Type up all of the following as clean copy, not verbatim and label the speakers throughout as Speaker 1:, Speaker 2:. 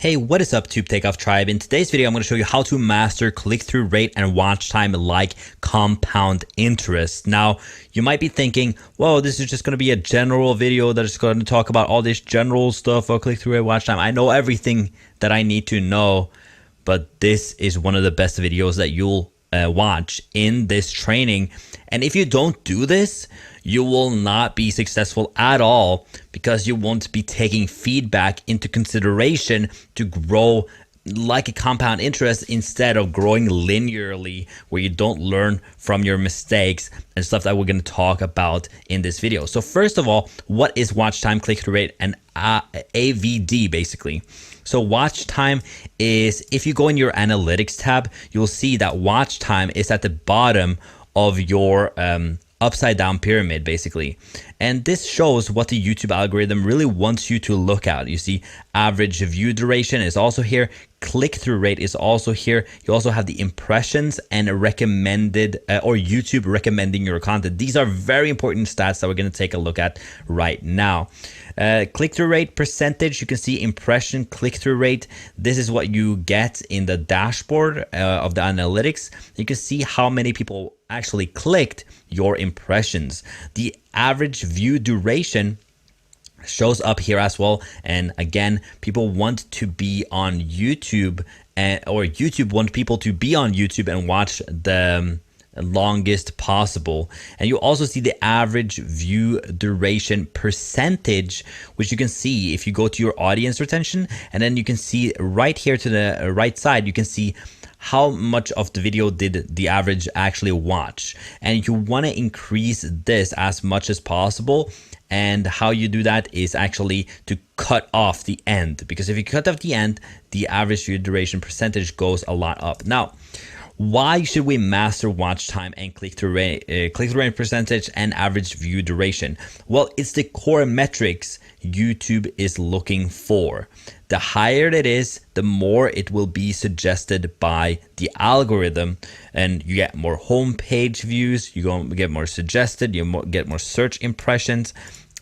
Speaker 1: Hey, what is up, Tube Takeoff Tribe? In today's video, I'm going to show you how to master click-through rate and watch time like compound interest. Now, you might be thinking, whoa, this is just going to be a general video that is going to talk about all this general stuff of click-through rate, watch time. I know everything that I need to know, but this is one of the best videos that you'll watch in this training. And if you don't do this, you will not be successful at all because you won't be taking feedback into consideration to grow like a compound interest instead of growing linearly where you don't learn from your mistakes and stuff that we're going to talk about in this video. So first of all, what is watch time, click-through rate, and AVD basically? So watch time is, if you go in your analytics tab, you'll see that watch time is at the bottom of your upside down pyramid basically. And this shows what the YouTube algorithm really wants you to look at. You see average view duration is also here. Click-through rate is also here. You also have the impressions and recommended or YouTube recommending your content. These are very important stats that we're going to take a look at right now. Click-through rate percentage, you can see impression click-through rate. This is what you get in the dashboard of the analytics. You can see how many people actually clicked your impressions. The average view duration shows up here as well. And again, people want to be on YouTube or YouTube want people to be on YouTube and watch the longest possible. And you also see the average view duration percentage, which you can see if you go to your audience retention, and then you can see right here to the right side, you can see how much of the video did the average actually watch. And you want to increase this as much as possible. And how you do that is actually to cut off the end, because if you cut off the end, the average view duration percentage goes a lot up. Now, why should we master watch time and click-through rate percentage and average view duration? Well, it's the core metrics YouTube is looking for. The higher it is, the more it will be suggested by the algorithm, and you get more homepage views, you get more suggested, you get more search impressions,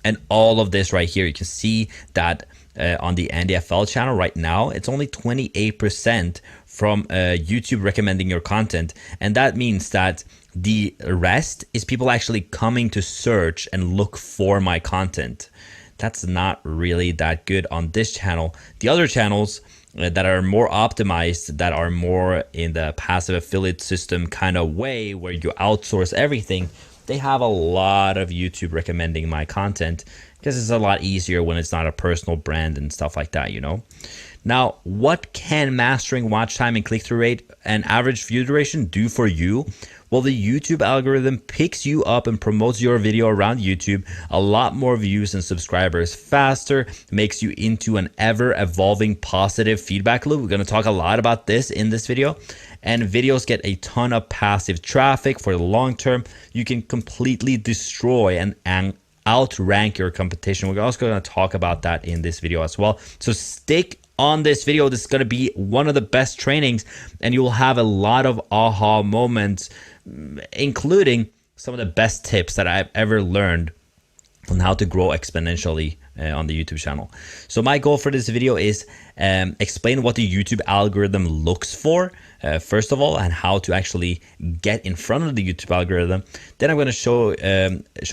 Speaker 1: and all of this right here. You can see that on the NDFL channel right now, it's only 28% from YouTube recommending your content. And that means that the rest is people actually coming to search and look for my content. That's not really that good on this channel. The other channels that are more optimized, that are more in the passive affiliate system kind of way where you outsource everything, they have a lot of YouTube recommending my content because it's a lot easier when it's not a personal brand and stuff like that, you know. Now, what can mastering watch time and click-through rate and average view duration do for you? Well, the YouTube algorithm picks you up and promotes your video around YouTube a lot more views and subscribers faster, makes you into an ever-evolving positive feedback loop. We're going to talk a lot about this in this video. And videos get a ton of passive traffic for the long term. You can completely destroy and outrank your competition. We're also going to talk about that in this video as well. So stick on this video. This is going to be one of the best trainings, and you will have a lot of aha moments, including some of the best tips that I've ever learned on how to grow exponentially on the YouTube channel. So my goal for this video is explain what the YouTube algorithm looks for, first of all, and how to actually get in front of the YouTube algorithm. Then I'm going to show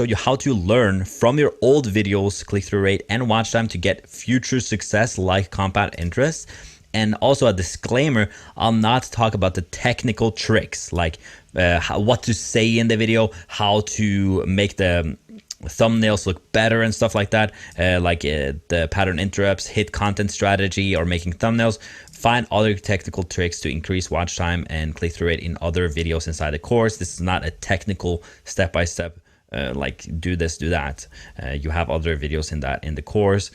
Speaker 1: you how to learn from your old videos, click-through rate and watch time to get future success like compound interest. And also a disclaimer, I'll not talk about the technical tricks like what to say in the video, how to make the thumbnails look better and stuff like that, like the pattern interrupts, hit content strategy, or making thumbnails. Find other technical tricks to increase watch time and click-through rate in other videos inside the course. This is not a technical step-by-step like do this, do that. You have other videos in the course.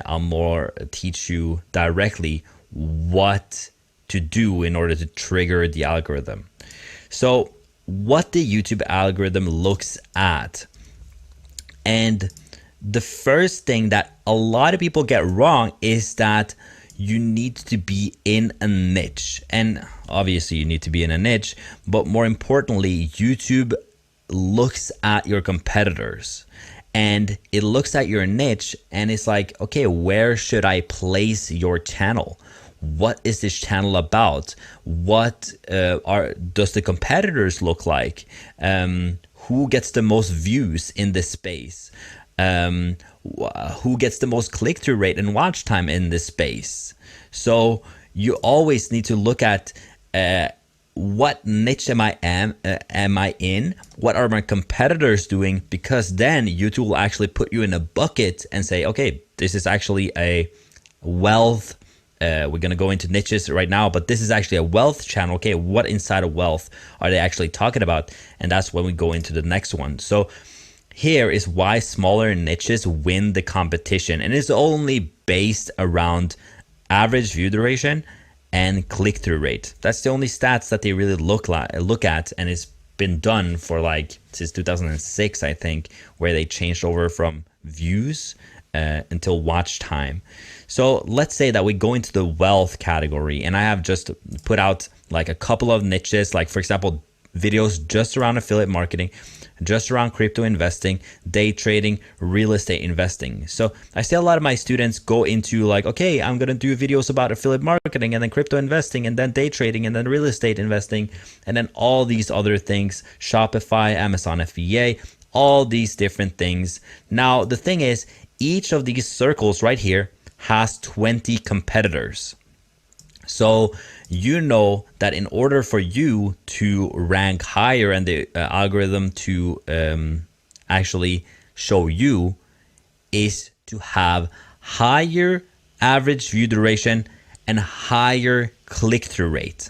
Speaker 1: I'll more teach you directly what to do in order to trigger the algorithm. So what the YouTube algorithm looks at, and the first thing that a lot of people get wrong is that you need to be in a niche. And obviously you need to be in a niche, but more importantly, YouTube looks at your competitors and it looks at your niche and it's like, okay, where should I place your channel? What is this channel about? What does the competitors look like? Who gets the most views in this space? Who gets the most click-through rate and watch time in this space? So you always need to look at what niche am I in? What are my competitors doing? Because then YouTube will actually put you in a bucket and say, okay, this is actually a wealth. We're going to go into niches right now, but this is actually a wealth channel. Okay, what inside of wealth are they actually talking about? And that's when we go into the next one. So here is why smaller niches win the competition. And it's only based around average view duration and click-through rate. That's the only stats that they really look at, and it's been done for like since 2006, I think, where they changed over from views until watch time. So let's say that we go into the wealth category, and I have just put out like a couple of niches, like for example, videos just around affiliate marketing, just around crypto investing, day trading, real estate investing. So I see a lot of my students go into like, okay, I'm going to do videos about affiliate marketing and then crypto investing and then day trading and then real estate investing and then all these other things, Shopify, Amazon FBA, all these different things. Now, the thing is, each of these circles right here has 20 competitors. So you know that in order for you to rank higher and the algorithm to actually show you is to have higher average view duration and higher click-through rate.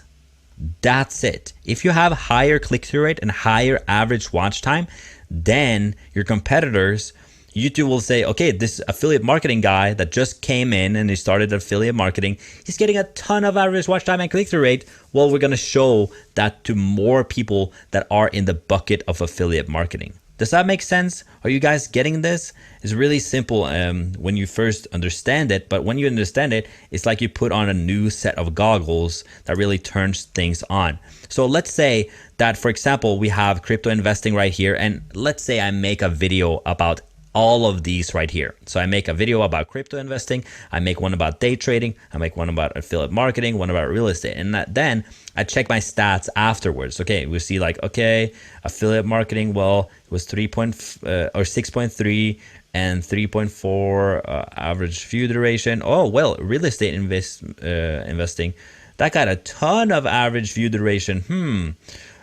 Speaker 1: That's it. If you have higher click-through rate and higher average watch time, then your competitors, YouTube will say, okay, this affiliate marketing guy that just came in and he started affiliate marketing, he's getting a ton of average watch time and click-through rate. Well, we're going to show that to more people that are in the bucket of affiliate marketing. Does that make sense? Are you guys getting this? It's really simple when you first understand it, but when you understand it, it's like you put on a new set of goggles that really turns things on. So let's say that, for example, we have crypto investing right here, and let's say I make a video about all of these right here. So I make a video about crypto investing, I make one about day trading, I make one about affiliate marketing, one about real estate, and then I check my stats afterwards. Okay, we see like, okay, affiliate marketing, well, it was 6.3 and 3.4 average view duration. Oh, well, real estate investing, that got a ton of average view duration.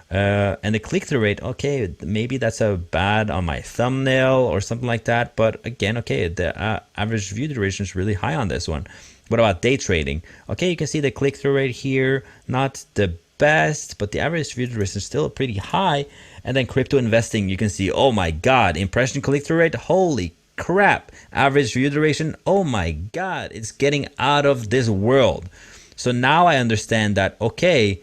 Speaker 1: And the click-through rate, okay, maybe that's a bad on my thumbnail or something like that. But again, okay, the average view duration is really high on this one. What about day trading? Okay, you can see the click-through rate here, not the best, but the average view duration is still pretty high. And then crypto investing, you can see, oh my God, impression click-through rate, holy crap. Average view duration, oh my God, it's getting out of this world. So now I understand that, okay,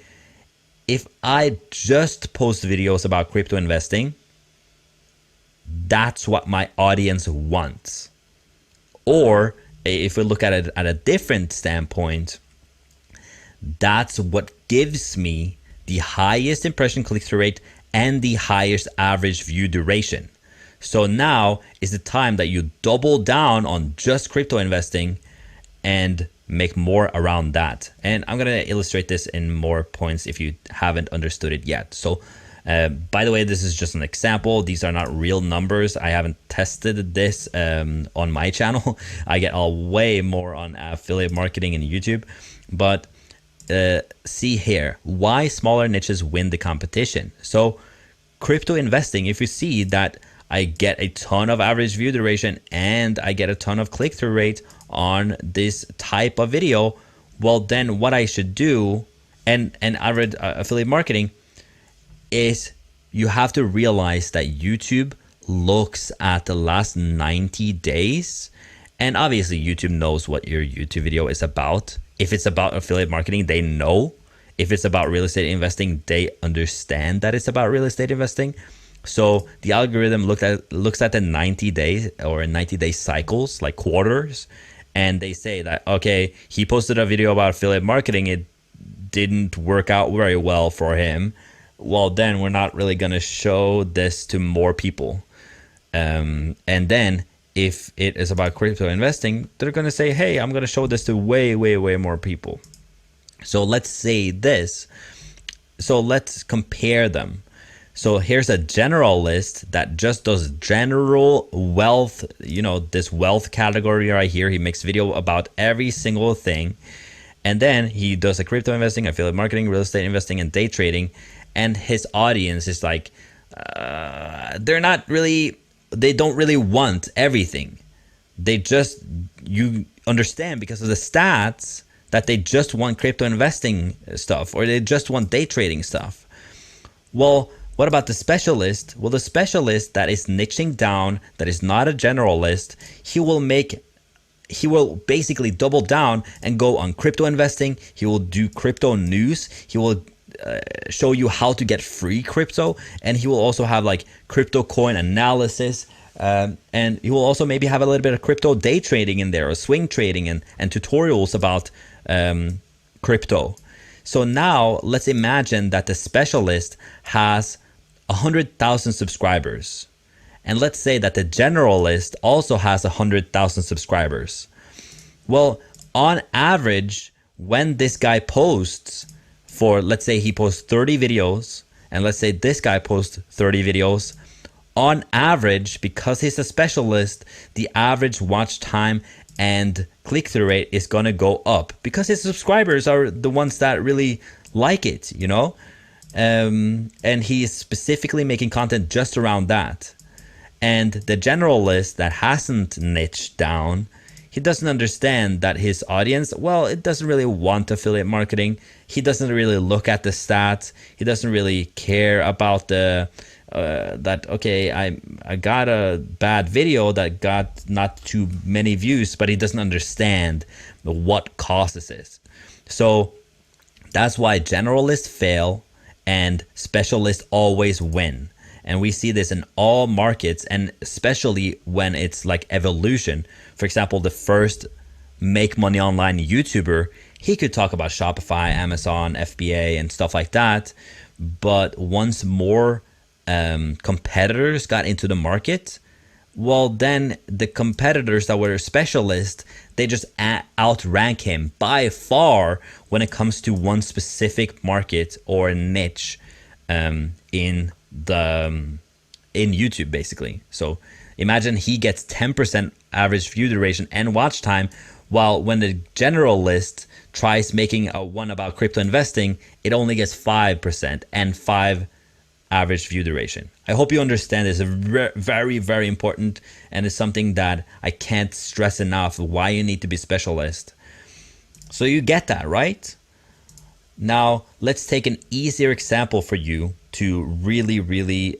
Speaker 1: if I just post videos about crypto investing, that's what my audience wants. Or if we look at it at a different standpoint, that's what gives me the highest impression click-through rate and the highest average view duration. So now is the time that you double down on just crypto investing and make more around that. And I'm going to illustrate this in more points if you haven't understood it yet. So by the way, this is just an example. These are not real numbers. I haven't tested this on my channel. I get way more on affiliate marketing and YouTube. But see here, why smaller niches win the competition. So crypto investing, if you see that I get a ton of average view duration and I get a ton of click-through rate on this type of video, well, then what I should do, and I read affiliate marketing, is you have to realize that YouTube looks at the last 90 days. And obviously YouTube knows what your YouTube video is about. If it's about affiliate marketing, they know. If it's about real estate investing, they understand that it's about real estate investing. So the algorithm looks at the 90 days or 90-day cycles, like quarters, and they say that, okay, he posted a video about affiliate marketing. It didn't work out very well for him. Well, then we're not really going to show this to more people. And then if it is about crypto investing, they're going to say, hey, I'm going to show this to way, way, way more people. So let's say this. So let's compare them. So here's a generalist that just does general wealth, this wealth category right here. He makes video about every single thing. And then he does a crypto investing, affiliate marketing, real estate investing, and day trading. And his audience is like, they don't really want everything. You understand because of the stats that they just want crypto investing stuff, or they just want day trading stuff. Well, what about the specialist? Well, the specialist that is niching down, that is not a generalist, he will basically double down and go on crypto investing. He will do crypto news. He will show you how to get free crypto, and he will also have like crypto coin analysis, and he will also maybe have a little bit of crypto day trading in there, or swing trading, and tutorials about crypto. So now let's imagine that the specialist has 100,000 subscribers, and let's say that the generalist also has 100,000 subscribers. Well, on average, when this guy posts, let's say he posts 30 videos, and let's say this guy posts 30 videos, on average, because he's a specialist, the average watch time and click-through rate is going to go up because his subscribers are the ones that really like it, and he is specifically making content just around that. And the generalist that hasn't niched down, he doesn't understand that his audience, well, it doesn't really want affiliate marketing. He doesn't really look at the stats. He doesn't really care about that, okay, I got a bad video that got not too many views, but he doesn't understand what causes it. So that's why generalists fail and specialists always win. And we see this in all markets, and especially when it's like evolution. For example, the first make money online YouTuber, he could talk about Shopify, Amazon, FBA, and stuff like that. But once more competitors got into the market, well, then the competitors that were specialists, they just outrank him by far when it comes to one specific market or niche in YouTube, basically. So imagine he gets 10% average view duration and watch time, while when the generalist tries making one about crypto investing, it only gets 5% and 5 average view duration. I hope you understand this. It's very, very important, and it's something that I can't stress enough why you need to be specialist. So you get that, right? Now let's take an easier example for you to really, really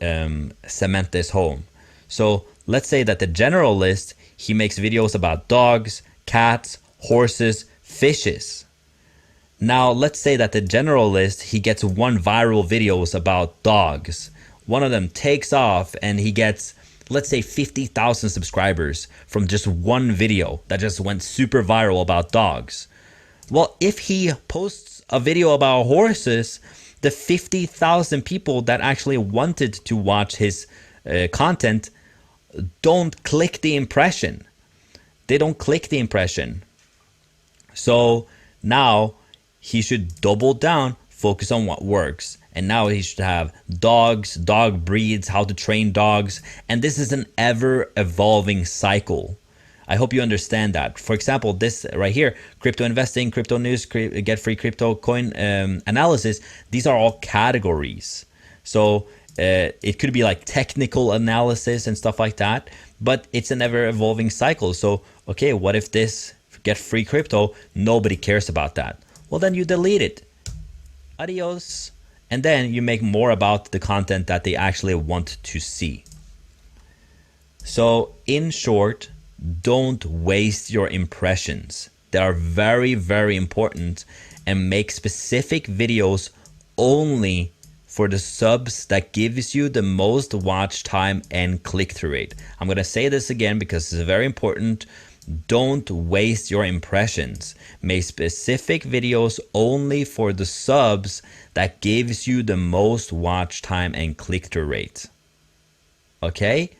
Speaker 1: cement this home. So let's say that the generalist, he makes videos about dogs, cats, horses, fishes. Now let's say that the generalist, he gets one viral videos about dogs. One of them takes off and he gets, let's say, 50,000 subscribers from just one video that just went super viral about dogs. Well, if he posts a video about horses, the 50,000 people that actually wanted to watch his content don't click the impression. They don't click the impression. So now he should double down, focus on what works. And now he should have dogs, dog breeds, how to train dogs. And this is an ever evolving cycle. I hope you understand that. For example, this right here, crypto investing, crypto news, get free crypto coin analysis. These are all categories. So it could be like technical analysis and stuff like that, but it's an ever evolving cycle. So, okay, what if this get free crypto, nobody cares about that? Well, then you delete it. Adios. And then you make more about the content that they actually want to see. So in short, don't waste your impressions. They are very, very important, and make specific videos only for the subs that gives you the most watch time and click-through rate. I'm going to say this again because it's very important. Don't waste your impressions. Make specific videos only for the subs that gives you the most watch time and click-through rate. Okay?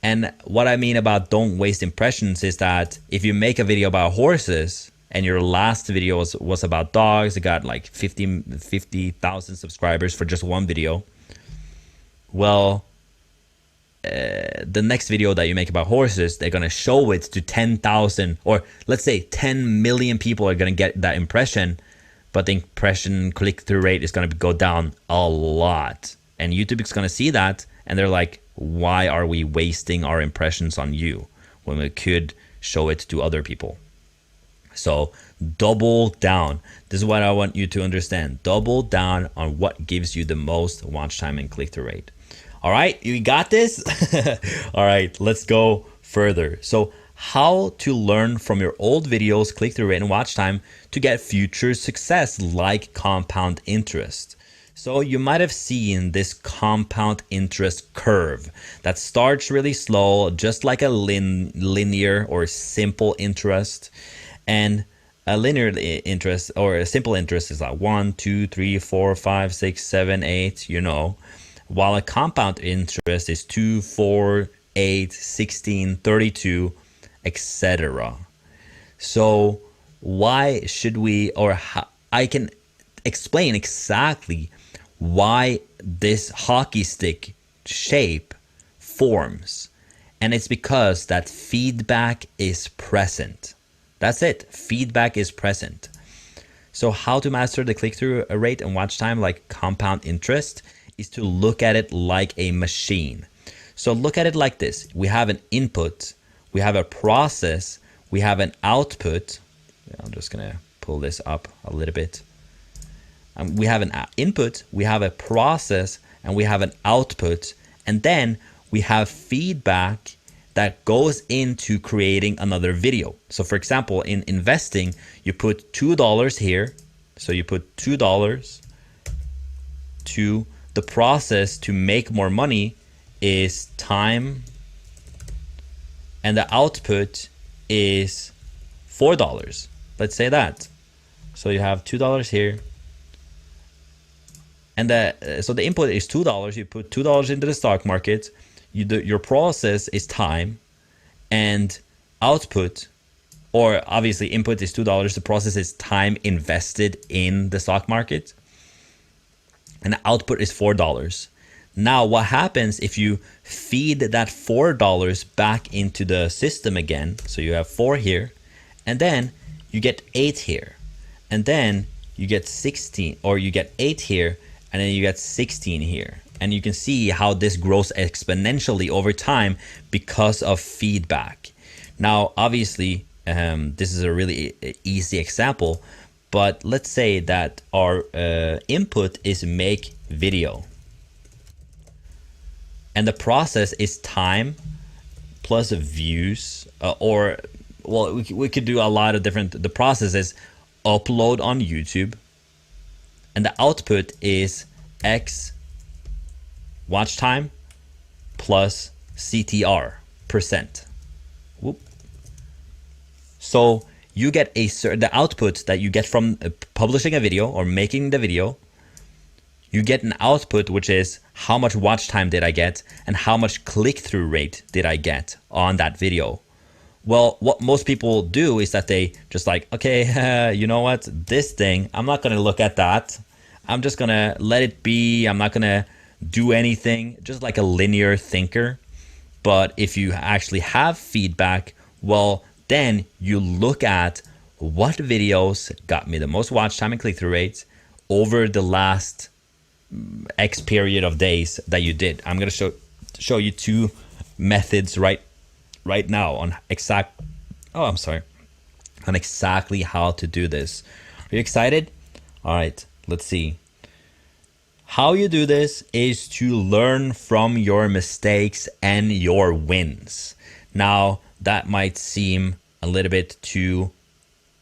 Speaker 1: And what I mean about don't waste impressions is that if you make a video about horses and your last video was about dogs, it got like 50,000 subscribers for just one video. Well, the next video that you make about horses, they're going to show it to 10,000, or let's say 10 million people are going to get that impression, but the impression click-through rate is going to go down a lot. And YouTube is going to see that, and they're like, why are we wasting our impressions on you when we could show it to other people? So double down. This is what I want you to understand. Double down on what gives you the most watch time and click-through rate. All right, you got this? All right, let's go further. So how to learn from your old videos, click-through rate and watch time to get future success like compound interest. So you might have seen this compound interest curve that starts really slow, just like a linear or simple interest. And a linear interest or a simple interest is like 1, 2, 3, 4, 5, 6, 7, 8, you know. While a compound interest is 2, 4, 8, 16, 32, etc. So why should we, or how, I can explain exactly why this hockey stick shape forms. And it's because that feedback is present. That's it. Feedback is present. So how to master the click-through rate and watch time like compound interest is to look at it like a machine. So look at it like this. We have an input, we have a process, we have an output. I'm just gonna pull this up a little bit. We have an input, we have a process, and we have an output. And then we have feedback that goes into creating another video. So for example, in investing, you put $2 here. So you put $2 to the process to make more money is time, and the output is $4. Let's say that. So you have $2 here, and so the input is $2. You put $2 into the stock market. Your process is time, and output, or obviously input is $2. The process is time invested in the stock market. And the output is $4. Now, what happens if you feed that $4 back into the system again? So you have 4 here, and then you get 8 here, and then you get 16, or you get 8 here, and then you get 16 here. And you can see how this grows exponentially over time because of feedback. Now, obviously, this is a really easy example. But let's say that our input is make video. And the process is time plus views, or, well, we could do a lot of different, the process is upload on YouTube. And the output is X watch time plus CTR %. Whoop. So you get the output that you get from publishing a video or making the video. You get an output, which is how much watch time did I get and how much click-through rate did I get on that video. Well, what most people do is that they just like, okay, you know what, this thing, I'm not going to look at that. I'm just going to let it be. I'm not going to do anything, just like a linear thinker. But if you actually have feedback, well, then you look at what videos got me the most watch time and click-through rates over the last X period of days that you did. I'm going to show you 2 methods right now on on exactly how to do this. Are you excited? All right, let's see. How you do this is to learn from your mistakes and your wins. Now, that might seem a little bit too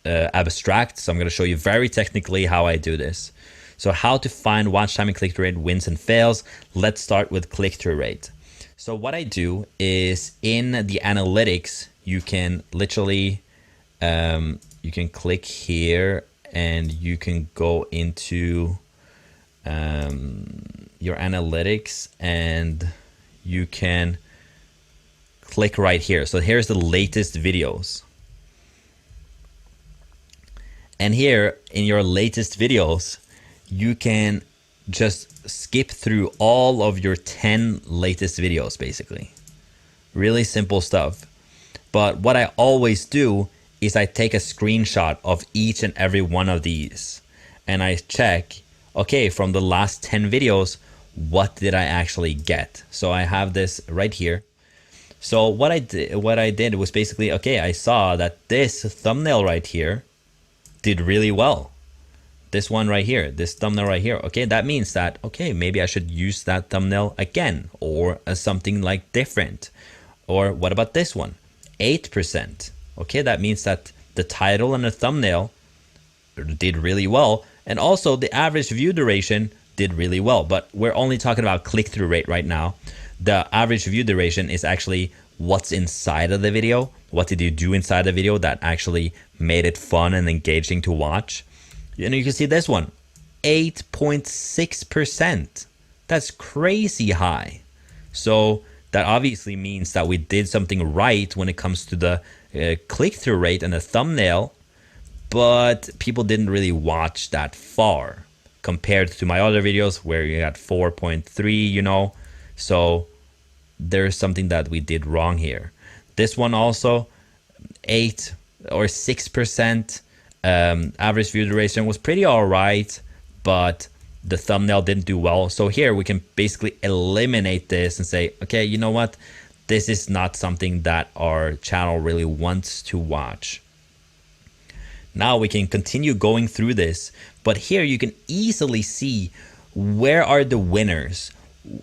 Speaker 1: abstract, so I'm going to show you very technically how I do this. So how to find watch time and click-through rate wins and fails. Let's start with click-through rate. So what I do is in the analytics, you can literally, you can click here and you can go into your analytics and you can click right here. So here's the latest videos. And here in your latest videos, you can just skip through all of your 10 latest videos, basically. Really simple stuff. But what I always do is I take a screenshot of each and every one of these and I check, okay, from the last 10 videos, what did I actually get? So I have this right here. So what I did was basically, okay, I saw that this thumbnail right here did really well. This one right here, this thumbnail right here. Okay, that means that, okay, maybe I should use that thumbnail again or as something like different. Or what about this one? 8%. Okay, that means that the title and the thumbnail did really well. And also the average view duration did really well. But we're only talking about click-through rate right now. The average view duration is actually what's inside of the video. What did you do inside the video that actually made it fun and engaging to watch? And you can see this one, 8.6%. That's crazy high. So that obviously means that we did something right when it comes to the click-through rate and the thumbnail, but people didn't really watch that far compared to my other videos where you got 4.3, you know. So there's something that we did wrong here. This one also 8 or 6%. Average view duration was pretty all right, but the thumbnail didn't do well. So here we can basically eliminate this and say, okay, you know what? This is not something that our channel really wants to watch. Now we can continue going through this, but here you can easily see where are the winners.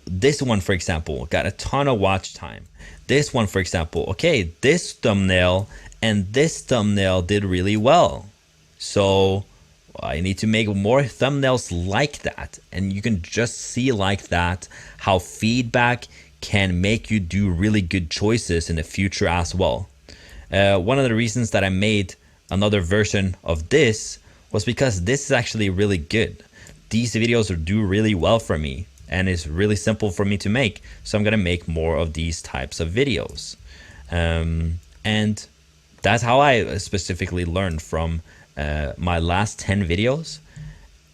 Speaker 1: This one, for example, got a ton of watch time. This one, for example, okay, this thumbnail and this thumbnail did really well. So I need to make more thumbnails like that. And you can just see like that how feedback can make you do really good choices in the future as well. One of the reasons that I made another version of this was because this is actually really good. These videos do really well for me and it's really simple for me to make. So I'm gonna make more of these types of videos. And that's how I specifically learned from my last 10 videos,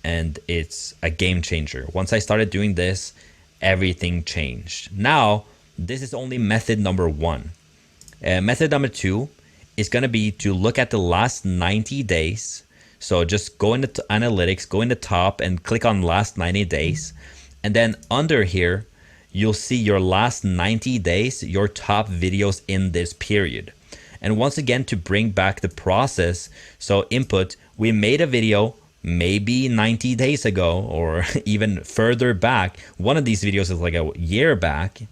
Speaker 1: and it's a game changer. Once I started doing this, everything changed. Now, this is only method number 1. Method number 2 is going to be to look at the last 90 days. So just go into analytics, go in the top and click on last 90 days. And then under here, you'll see your last 90 days, your top videos in this period. And once again, to bring back the process, so input, we made a video maybe 90 days ago or even further back. One of these videos is like a year back.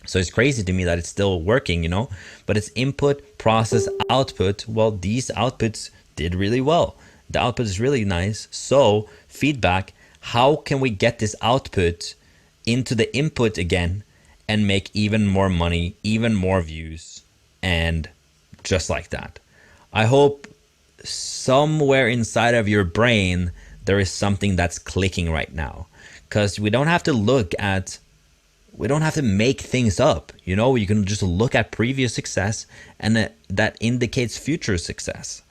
Speaker 1: So it's crazy to me that it's still working, you know, but it's input, process, output. Well, these outputs did really well. The output is really nice. So feedback, how can we get this output into the input again and make even more money, even more views, and just like that. I hope somewhere inside of your brain there is something that's clicking right now, because we don't have to make things up, you know. You can just look at previous success and that indicates future success.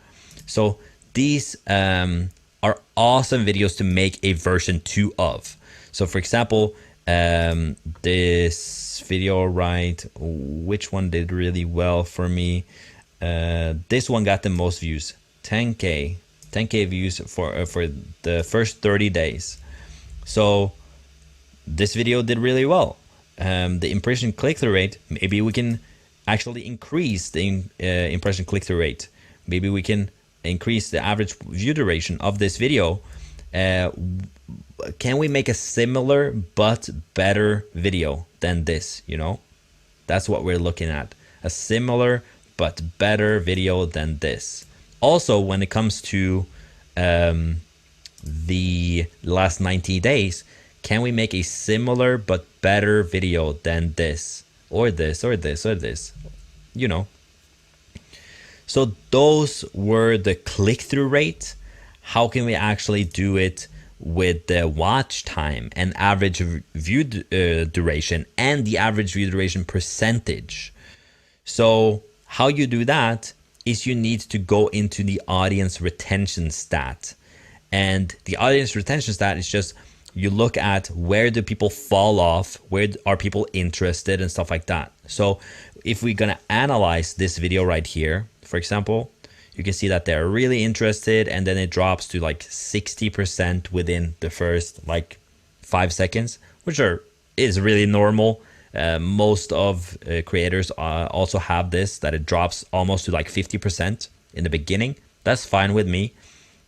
Speaker 1: So these are awesome videos to make a version 2 of. So for example, this video, right, which one did really well for me? This one got the most views, 10k views for the first 30 days. So this video did really well. The impression click-through rate, maybe we can actually increase the impression click-through rate. Maybe we can increase the average view duration of this video. Can we make a similar but better video than this, you know? That's what we're looking at. A similar but better video than this. Also, when it comes to the last 90 days, can we make a similar but better video than this, or this, or this, or this, you know? So those were the click-through rate. How can we actually do it with the watch time and average view duration and the average view duration percentage? So how you do that is you need to go into the audience retention stat. And the audience retention stat is just you look at where do people fall off, where are people interested and stuff like that. So if we're going to analyze this video right here, for example, you can see that they're really interested and then it drops to like 60% within the first like 5 seconds, which is really normal. Most of creators also have this, that it drops almost to like 50% in the beginning. That's fine with me.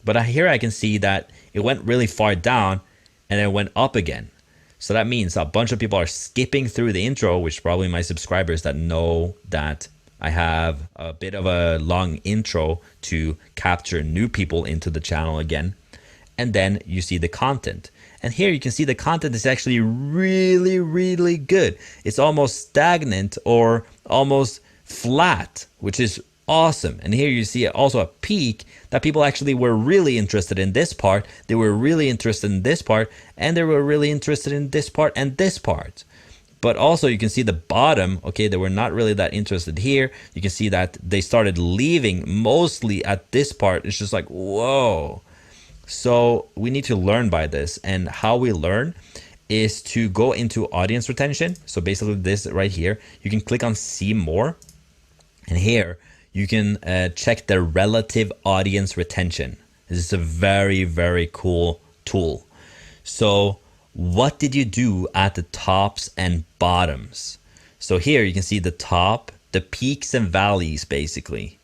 Speaker 1: But here I can see that it went really far down and it went up again. So that means a bunch of people are skipping through the intro, which probably my subscribers that know that I have a bit of a long intro to capture new people into the channel again. And then you see the content. And here you can see the content is actually really, really good. It's almost stagnant or almost flat, which is awesome. And here you see also a peak that people actually were really interested in this part. They were really interested in this part, and they were really interested in this part and this part. But also you can see the bottom, okay, they were not really that interested here. You can see that they started leaving mostly at this part. It's just like, whoa. So we need to learn by this, and how we learn is to go into audience retention. So basically this right here, you can click on see more, and here you can check the relative audience retention. This is a very, very cool tool. So what did you do at the tops and bottoms? So here you can see the top, the peaks and valleys basically.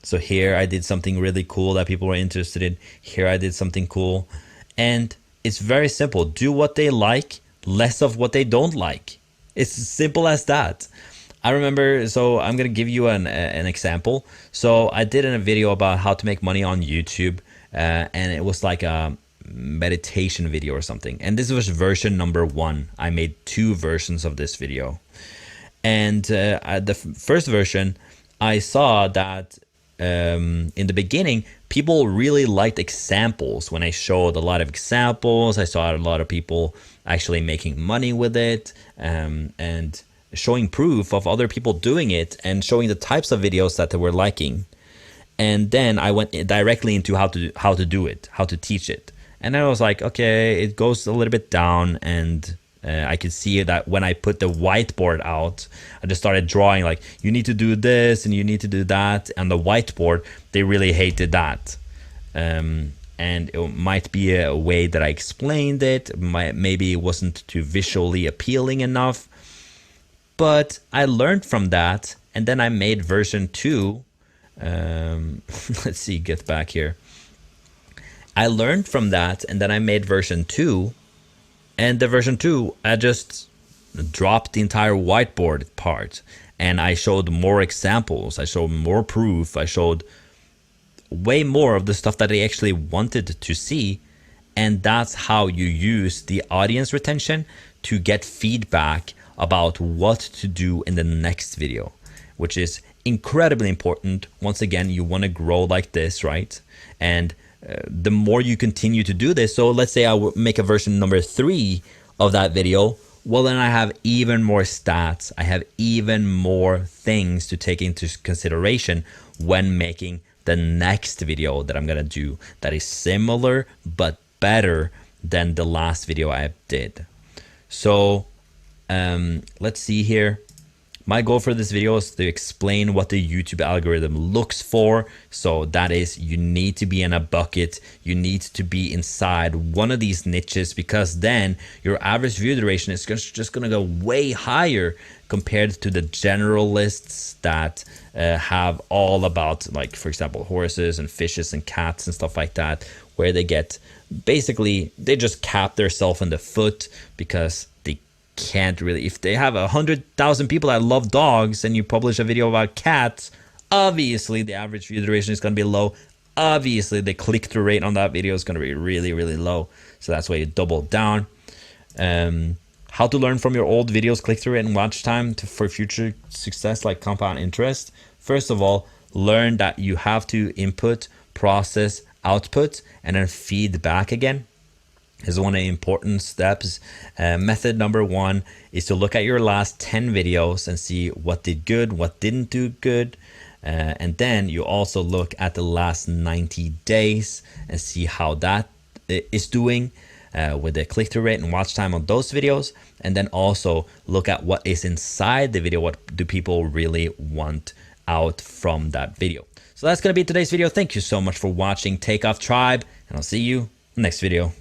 Speaker 1: So here I did something really cool that people were interested in. Here I did something cool. And it's very simple. Do what they like, less of what they don't like. It's as simple as that. I remember, so I'm going to give you an example. So I did a video about how to make money on YouTube. And it was like a meditation video or something. And this was version number 1. I made 2 versions of this video. And the first version, I saw that in the beginning, people really liked examples. When I showed a lot of examples, I saw a lot of people actually making money with it, and showing proof of other people doing it and showing the types of videos that they were liking. And then I went directly into how to do it, how to teach it. And I was like, okay, it goes a little bit down, and I could see that when I put the whiteboard out, I just started drawing like, you need to do this and you need to do that. And the whiteboard, they really hated that. And it might be a way that I explained it. Maybe it wasn't too visually appealing enough. But I learned from that. And then I made version 2. Let's see, get back here. I learned from that, and then I made version 2. And the version 2, I just dropped the entire whiteboard part, and I showed more examples. I showed more proof. I showed way more of the stuff that I actually wanted to see. And that's how you use the audience retention to get feedback about what to do in the next video, which is incredibly important. Once again, you want to grow like this, right? And the more you continue to do this, so let's say I would make a version number 3 of that video, well, then I have even more stats. I have even more things to take into consideration when making the next video that I'm going to do that is similar but better than the last video I did. So let's see here. My goal for this video is to explain what the YouTube algorithm looks for. So that is, you need to be in a bucket. You need to be inside one of these niches, because then your average view duration is just going to go way higher compared to the generalists that have all about, like, for example, horses and fishes and cats and stuff like that, where they get, basically, they just cap themselves in the foot because they can't really, if they have 100,000 people that love dogs and you publish a video about cats, obviously the average view duration is going to be low. Obviously the click-through rate on that video is going to be really, really low. So that's why you double down. How to learn from your old videos, click-through rate and watch time for future success like compound interest. First of all, learn that you have to input, process, output, and then feed back again. This is one of the important steps. Method number one is to look at your last 10 videos and see what did good, what didn't do good. And then you also look at the last 90 days and see how that is doing with the click-through rate and watch time on those videos. And then also look at what is inside the video. What do people really want out from that video? So that's going to be today's video. Thank you so much for watching Takeoff Tribe, and I'll see you in the next video.